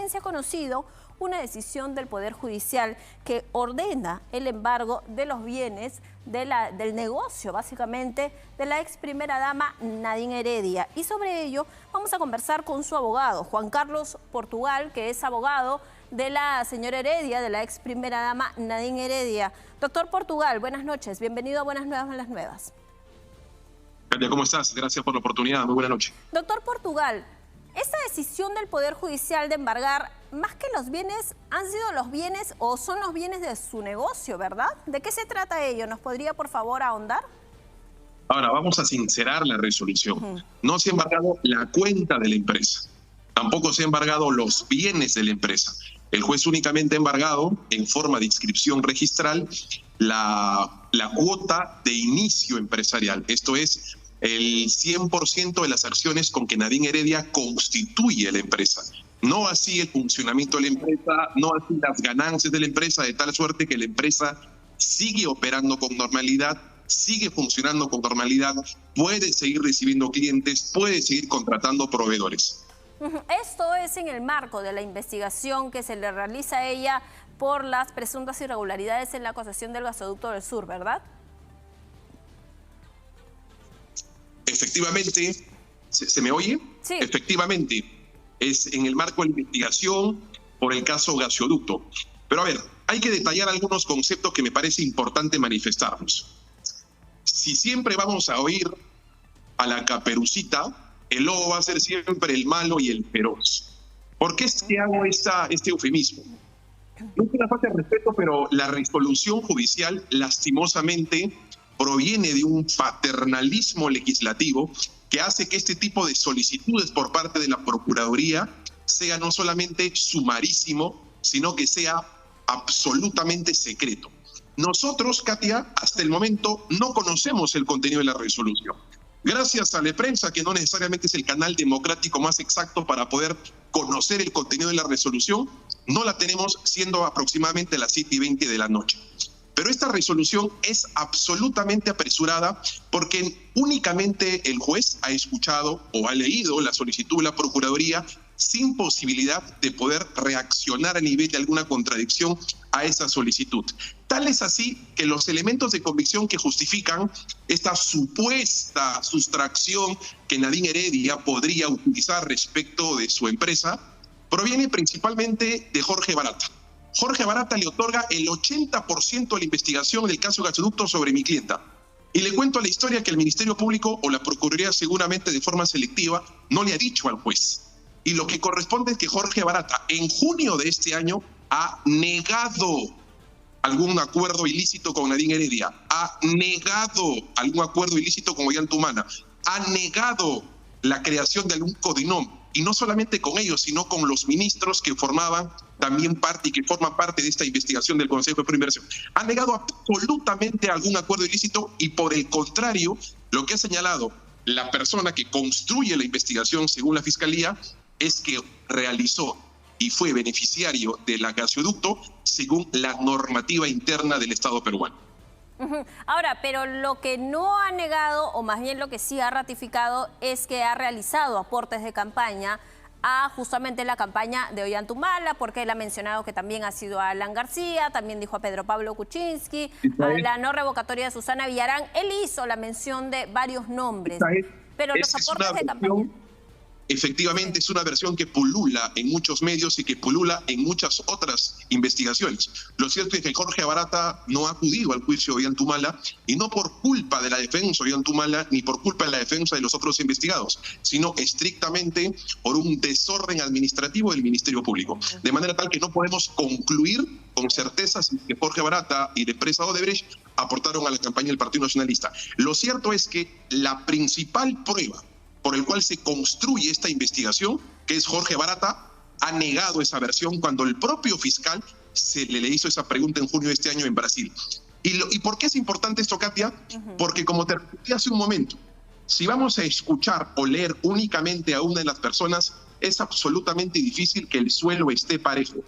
también se ha conocido una decisión del Poder Judicial que ordena el embargo de los bienes del negocio, básicamente, de la ex primera dama Nadine Heredia. Y sobre ello vamos a conversar con su abogado, Juan Carlos Portugal, que es abogado de la señora Heredia, de la ex primera dama Nadine Heredia. Doctor Portugal, buenas noches. Bienvenido a Buenas Nuevas en las Nuevas. Katia, ¿cómo estás? Gracias por la oportunidad. Muy buena noche. Doctor Portugal, esta decisión del Poder Judicial de embargar, más que los bienes, han sido los bienes o son los bienes de su negocio, ¿verdad? ¿De qué se trata ello? ¿Nos podría, por favor, ahondar? Ahora, vamos a sincerar la resolución. No se ha embargado la cuenta de la empresa. Tampoco se ha embargado los bienes de la empresa. El juez únicamente ha embargado, en forma de inscripción registral, la cuota de inicio empresarial. Esto es, el 100% de las acciones con que Nadine Heredia constituye la empresa. No así el funcionamiento de la empresa, no así las ganancias de la empresa, de tal suerte que la empresa sigue operando con normalidad, sigue funcionando con normalidad, puede seguir recibiendo clientes, puede seguir contratando proveedores. Esto es en el marco de la investigación que se le realiza a ella por las presuntas irregularidades en la concesión del gasoducto del sur, ¿verdad? Efectivamente, ¿se me oye? Sí. Efectivamente, es en el marco de la investigación por el caso gasoducto. Pero a ver, hay que detallar algunos conceptos que me parece importante manifestarnos. Si siempre vamos a oír a la Caperucita, el lobo va a ser siempre el malo y el feroz. ¿Por qué es que hago este eufemismo? No es una falta de respeto, pero la resolución judicial, lastimosamente, proviene de un paternalismo legislativo que hace que este tipo de solicitudes por parte de la Procuraduría sea no solamente sumarísimo, sino que sea absolutamente secreto. Nosotros, Katia, hasta el momento no conocemos el contenido de la resolución. Gracias a la prensa, que no necesariamente es el canal democrático más exacto para poder conocer el contenido de la resolución, no la tenemos, siendo aproximadamente las 7:20 de la noche. Pero esta resolución es absolutamente apresurada porque únicamente el juez ha escuchado o ha leído la solicitud de la Procuraduría sin posibilidad de poder reaccionar a nivel de alguna contradicción a esa solicitud. Tal es así que los elementos de convicción que justifican esta supuesta sustracción que Nadine Heredia podría utilizar respecto de su empresa proviene principalmente de Jorge Barata. Jorge Barata le otorga el 80% de la investigación del caso gasoducto sobre mi clienta. Y le cuento la historia que el Ministerio Público o la Procuraduría seguramente de forma selectiva no le ha dicho al juez. Y lo que corresponde es que Jorge Barata en junio de este año ha negado algún acuerdo ilícito con Nadine Heredia, ha negado algún acuerdo ilícito con Ollantumala, ha negado la creación de algún codinom, y no solamente con ellos, sino con los ministros que formaban también parte y que forman parte de esta investigación del Consejo de Preinversión. Ha negado absolutamente algún acuerdo ilícito y por el contrario, lo que ha señalado la persona que construye la investigación según la Fiscalía es que realizó y fue beneficiario del gasoducto según la normativa interna del Estado peruano. Ahora, pero lo que no ha negado, o más bien lo que sí ha ratificado, es que ha realizado aportes de campaña a justamente la campaña de Ollantumala, porque él ha mencionado que también ha sido a Alan García, también dijo a Pedro Pablo Kuczynski, a la no revocatoria de Susana Villarán. Él hizo la mención de varios nombres, pero los aportes de campaña... Efectivamente, es una versión que pulula en muchos medios y que pulula en muchas otras investigaciones. Lo cierto es que Jorge Barata no ha acudido al juicio de Ollantumala, y no por culpa de la defensa de Ollantumala ni por culpa de la defensa de los otros investigados, sino estrictamente por un desorden administrativo del Ministerio Público. De manera tal que no podemos concluir con certeza si que Jorge Barata y la empresa Odebrecht aportaron a la campaña del Partido Nacionalista. Lo cierto es que la principal prueba por el cual se construye esta investigación, que es Jorge Barata, ha negado esa versión cuando el propio fiscal se le hizo esa pregunta en junio de este año en Brasil. ¿Y por qué es importante esto, Katia? Porque como te repetí hace un momento, si vamos a escuchar o leer únicamente a una de las personas, es absolutamente difícil que el suelo esté parejo.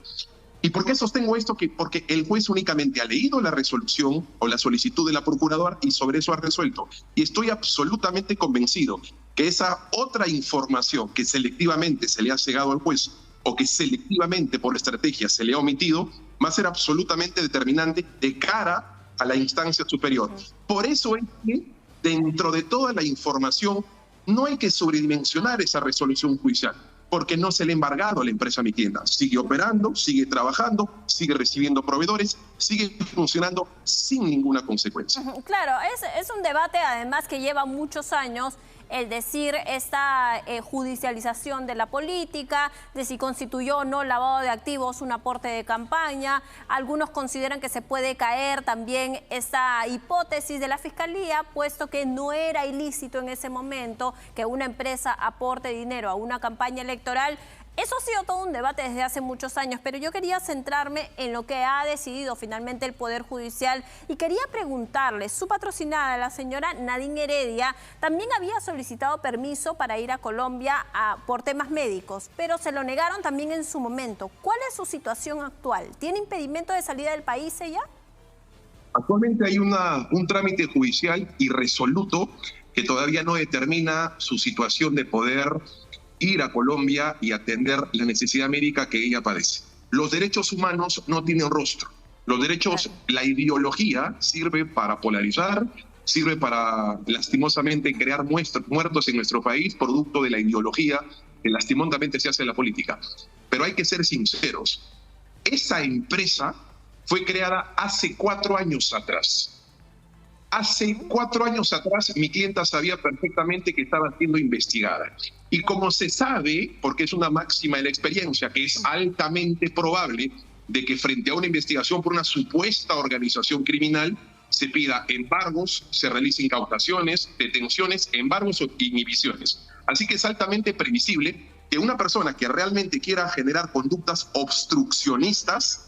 ¿Y por qué sostengo esto? Porque el juez únicamente ha leído la resolución o la solicitud de la procuradora y sobre eso ha resuelto. Y estoy absolutamente convencido que esa otra información que selectivamente se le ha cegado al juez o que selectivamente por estrategia se le ha omitido, va a ser absolutamente determinante de cara a la instancia superior. Por eso es que dentro de toda la información no hay que sobredimensionar esa resolución judicial, porque no se le ha embargado a la empresa Mi Clienta. Sigue operando, sigue trabajando, sigue recibiendo proveedores, sigue funcionando sin ninguna consecuencia. Claro, es un debate además que lleva muchos años, el decir esta judicialización de la política, de si constituyó o no lavado de activos un aporte de campaña. Algunos consideran que se puede caer también esta hipótesis de la Fiscalía, puesto que no era ilícito en ese momento que una empresa aporte dinero a una campaña electoral. Eso ha sido todo un debate desde hace muchos años, pero yo quería centrarme en lo que ha decidido finalmente el Poder Judicial y quería preguntarle, su patrocinada, la señora Nadine Heredia, también había solicitado permiso para ir a Colombia por temas médicos, pero se lo negaron también en su momento. ¿Cuál es su situación actual? ¿Tiene impedimento de salida del país ella? Actualmente hay un trámite judicial irresoluto que todavía no determina su situación de poder ir a Colombia y atender la necesidad médica que ella padece. Los derechos humanos no tienen rostro. Los derechos, la ideología sirve para polarizar, sirve para lastimosamente crear muertos en nuestro país, producto de la ideología que lastimosamente se hace en la política. Pero hay que ser sinceros. Esa empresa fue creada hace 4 años atrás. Hace 4 años atrás Mi Clienta sabía perfectamente que estaba siendo investigada. Y como se sabe, porque es una máxima de la experiencia, que es altamente probable de que frente a una investigación por una supuesta organización criminal se pida embargos, se realicen incautaciones, detenciones, embargos o inhibiciones. Así que es altamente previsible que una persona que realmente quiera generar conductas obstruccionistas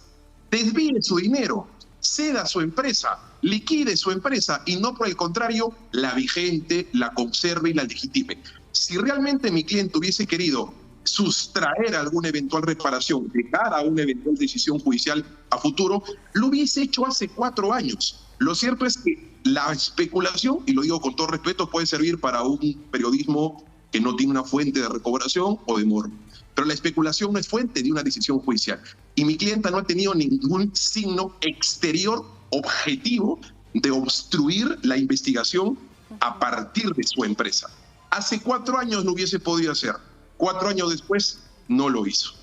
desvíe su dinero, ceda su empresa, liquide su empresa y no por el contrario la vigente, la conserve y la legitime. Si realmente Mi Clienta hubiese querido sustraer alguna eventual reparación de cara a una eventual decisión judicial a futuro, lo hubiese hecho hace 4 años. Lo cierto es que la especulación, y lo digo con todo respeto, puede servir para un periodismo que no tiene una fuente de recobración o de morbo. Pero la especulación no es fuente de una decisión judicial. Y Mi Clienta no ha tenido ningún signo exterior objetivo de obstruir la investigación a partir de su empresa. Hace 4 años lo hubiese podido hacer. 4 años después no lo hizo.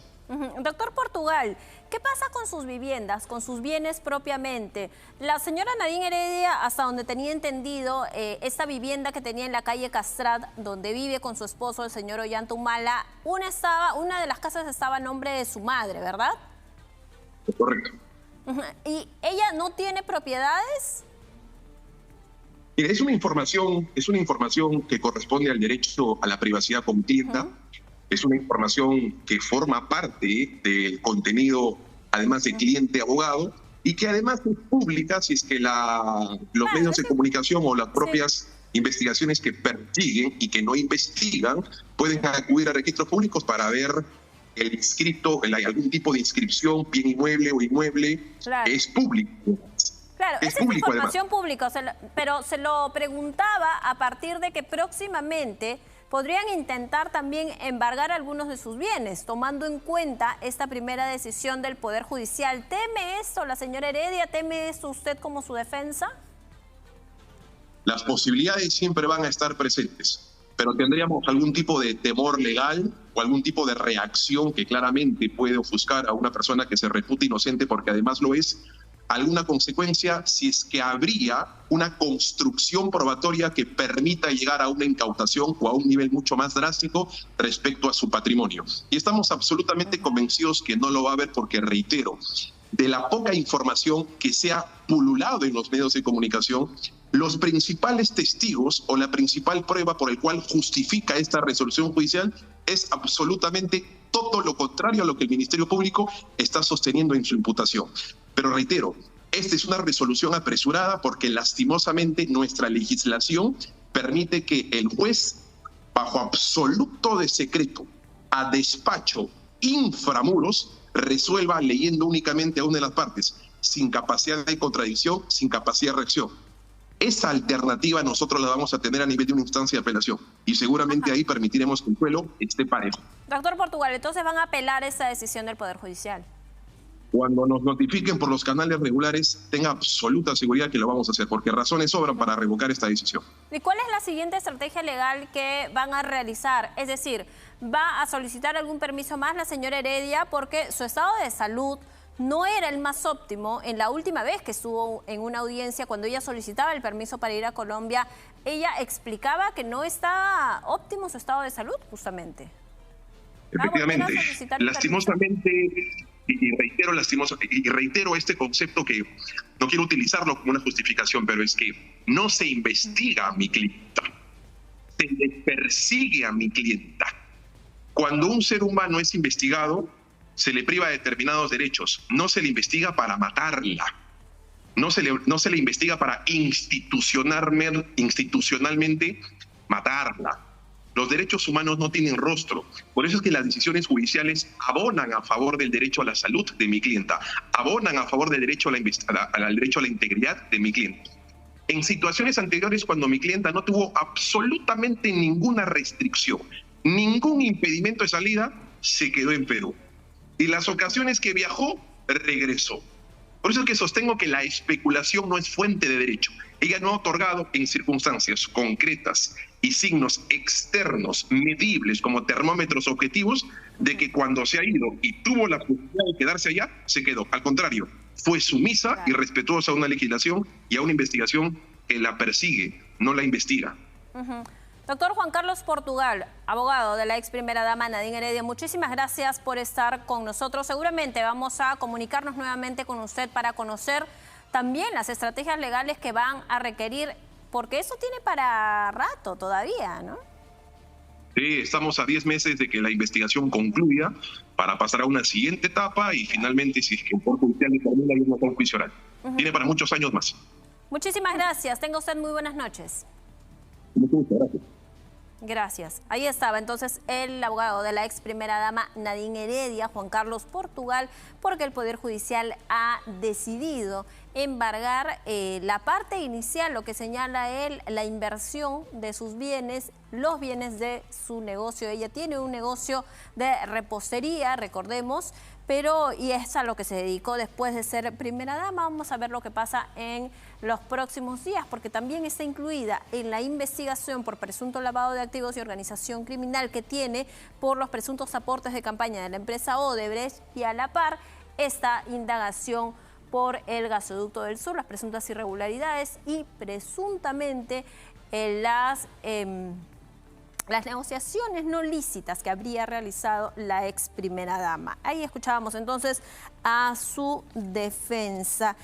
Doctor Portugal, ¿qué pasa con sus viviendas, con sus bienes propiamente? La señora Nadine Heredia, hasta donde tenía entendido, esta vivienda que tenía en la calle Castrat, donde vive con su esposo, el señor Ollanta Humala, una de las casas estaba a nombre de su madre, ¿verdad? Correcto. ¿Y ella no tiene propiedades? Es una información que corresponde al derecho a la privacidad con clienta. Es una información que forma parte del contenido, además de cliente-abogado, y que además es pública si es que los medios de comunicación o las propias investigaciones que persiguen y que no investigan pueden acudir a registros públicos para ver el inscrito, algún tipo de inscripción, bien inmueble o inmueble, es público. Claro, esa es información pública, pero se lo preguntaba a partir de que próximamente podrían intentar también embargar algunos de sus bienes, tomando en cuenta esta primera decisión del Poder Judicial. ¿Teme esto la señora Heredia? ¿Teme esto usted como su defensa? Las posibilidades siempre van a estar presentes, pero tendríamos algún tipo de temor legal o algún tipo de reacción que claramente puede ofuscar a una persona que se reputa inocente porque además lo es, alguna consecuencia si es que habría una construcción probatoria que permita llegar a una incautación o a un nivel mucho más drástico respecto a su patrimonio. Y estamos absolutamente convencidos que no lo va a haber porque, reitero, de la poca información que se ha pululado en los medios de comunicación, los principales testigos o la principal prueba por el cual justifica esta resolución judicial es absolutamente todo lo contrario a lo que el Ministerio Público está sosteniendo en su imputación. Pero reitero, esta es una resolución apresurada porque lastimosamente nuestra legislación permite que el juez, bajo absoluto de secreto, a despacho, inframuros, resuelva leyendo únicamente a una de las partes, sin capacidad de contradicción, sin capacidad de reacción. Esa alternativa nosotros la vamos a tener a nivel de una instancia de apelación y seguramente ahí permitiremos que el pueblo esté parejo. Doctor Portugal, entonces van a apelar esa decisión del Poder Judicial. Cuando nos notifiquen por los canales regulares, tenga absoluta seguridad que lo vamos a hacer, porque razones sobran para revocar esta decisión. ¿Y cuál es la siguiente estrategia legal que van a realizar? Es decir, ¿va a solicitar algún permiso más la señora Heredia porque su estado de salud no era el más óptimo? En la última vez que estuvo en una audiencia, cuando ella solicitaba el permiso para ir a Colombia, ella explicaba que no estaba óptimo su estado de salud, justamente. Efectivamente, lastimosamente, y reitero este concepto que no quiero utilizarlo como una justificación, pero es que no se investiga a mi clienta, se le persigue a mi clienta. Cuando un ser humano es investigado, se le priva de determinados derechos, no se le investiga para matarla, no se le investiga para institucionalmente matarla. Los derechos humanos no tienen rostro. Por eso es que las decisiones judiciales abonan a favor del derecho a la salud de mi clienta, abonan a favor del derecho al derecho a la integridad de mi cliente. En situaciones anteriores, cuando mi clienta no tuvo absolutamente ninguna restricción, ningún impedimento de salida, se quedó en Perú. Y las ocasiones que viajó, regresó. Por eso es que sostengo que la especulación no es fuente de derecho. Ella no ha otorgado en circunstancias concretas y signos externos, medibles como termómetros objetivos, de que cuando se ha ido y tuvo la posibilidad de quedarse allá, se quedó. Al contrario, fue sumisa y respetuosa a una legislación y a una investigación que la persigue, no la investiga. Doctor Juan Carlos Portugal, abogado de la ex primera dama Nadine Heredia, muchísimas gracias por estar con nosotros. Seguramente vamos a comunicarnos nuevamente con usted para conocer también las estrategias legales que van a requerir, porque eso tiene para rato todavía, ¿no? Sí, estamos a 10 meses de que la investigación concluya para pasar a una siguiente etapa y finalmente, si es que el Poder Judicial determina, hay un juicio oral. Tiene para muchos años más. Muchísimas gracias. Tenga usted muy buenas noches. Gracias. Gracias. Ahí estaba entonces el abogado de la ex primera dama Nadine Heredia, Juan Carlos Portugal, porque el Poder Judicial ha decidido embargar la parte inicial, lo que señala él, la inversión de sus bienes, los bienes de su negocio. Ella tiene un negocio de repostería, recordemos, y es a lo que se dedicó después de ser primera dama. Vamos a ver lo que pasa en los próximos días, porque también está incluida en la investigación por presunto lavado de activos y organización criminal que tiene por los presuntos aportes de campaña de la empresa Odebrecht, y a la par esta indagación por el gasoducto del sur, las presuntas irregularidades y presuntamente las negociaciones no lícitas que habría realizado la ex primera dama. Ahí escuchábamos entonces a su defensa.